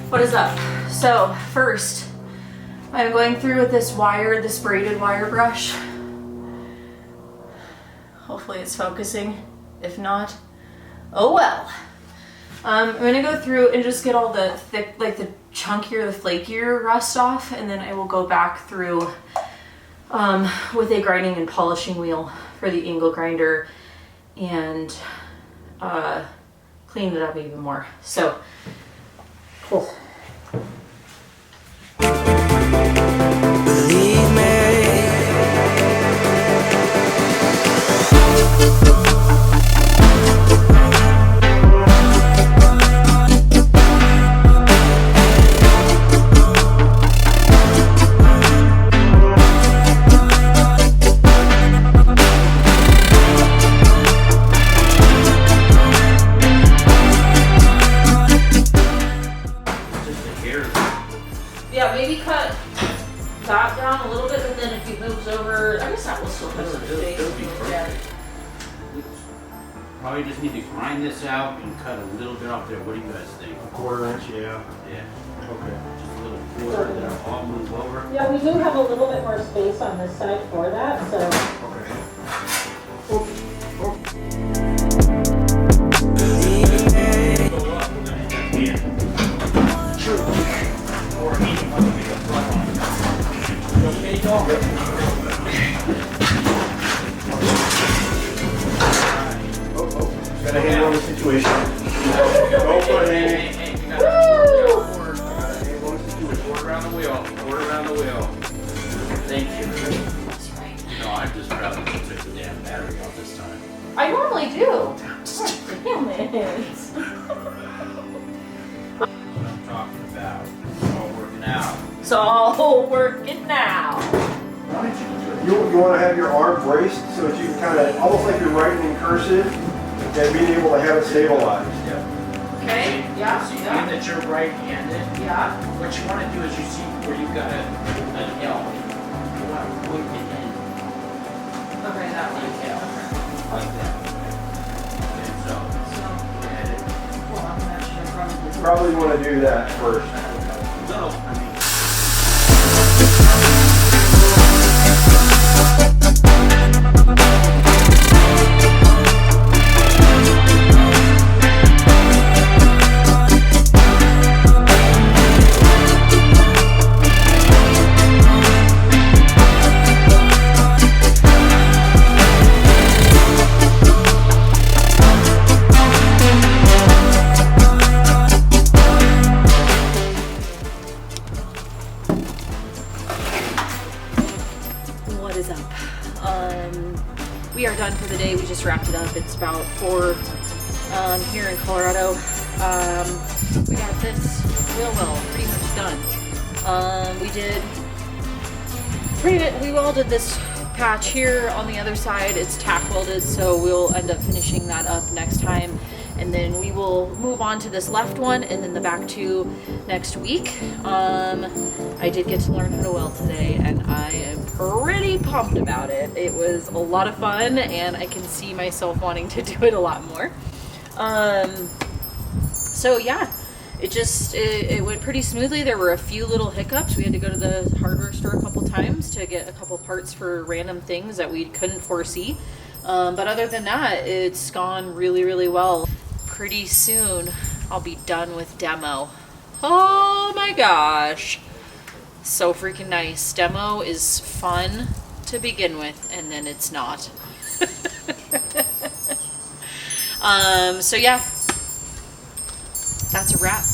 What is up? So first, I'm going through with this wire, this braided wire brush. Hopefully it's focusing. If not, oh well. I'm gonna go through and just get all the thick, like the chunkier, the flakier rust off, and then I will go back through with a grinding and polishing wheel for the angle grinder and clean it up even more. So, cool. Believe me. Yeah, maybe cut that down a little bit, but then if it moves over, I guess that will still have some space. It'll be perfect. Probably just need to grind this out and cut a little bit off there. What do you guys think? A quarter inch, yeah. Yeah. Okay. Just a little quarter that'll all move over. Yeah, we do have a little bit more space on this side for that, so. Okay. Oh, oh. Go up, we're gonna hit that here. True. Or medium, I'll make a plug on it. You okay, dog? Gotta handle the situation. Go for it. Hey, we gotta handle the situation. Work around the wheel. Work around the wheel. Thank you. That's right. No, I'm just proud that you took the damn battery off this time. I normally do. Damn it. That's what I'm talking about. It's all working out. It's all working now. You want to have your arm braced so that you can kind of, almost like you're writing in cursive, and being able to have it stabilized. Okay, yeah, See yeah. that you're right-handed? Yeah. What you want to do is you see where you've got an L. You want to put it in Okay, that one. like L. Like that. Okay, so get it. Well, I'm actually in front of this. Probably want to do that first. Little, I mean. What is up? We are done for the day. We just wrapped it up. It's about 4 here in Colorado. We got this wheel well pretty much done. We welded this patch here on the other side. It's tack welded, so we'll end up finishing that up next time. And then we will move on to this left one and then the back two next week. I did get to learn how to weld today and I am pretty pumped about it. It was a lot of fun and I can see myself wanting to do it a lot more. So yeah, it went pretty smoothly. There were a few little hiccups. We had to go to the hardware store a couple times to get a couple parts for random things that we couldn't foresee. But other than that, it's gone really, really well. Pretty soon, I'll be done with demo. Oh my gosh. So freaking nice. Demo is fun to begin with, and then it's not. So yeah, that's a wrap.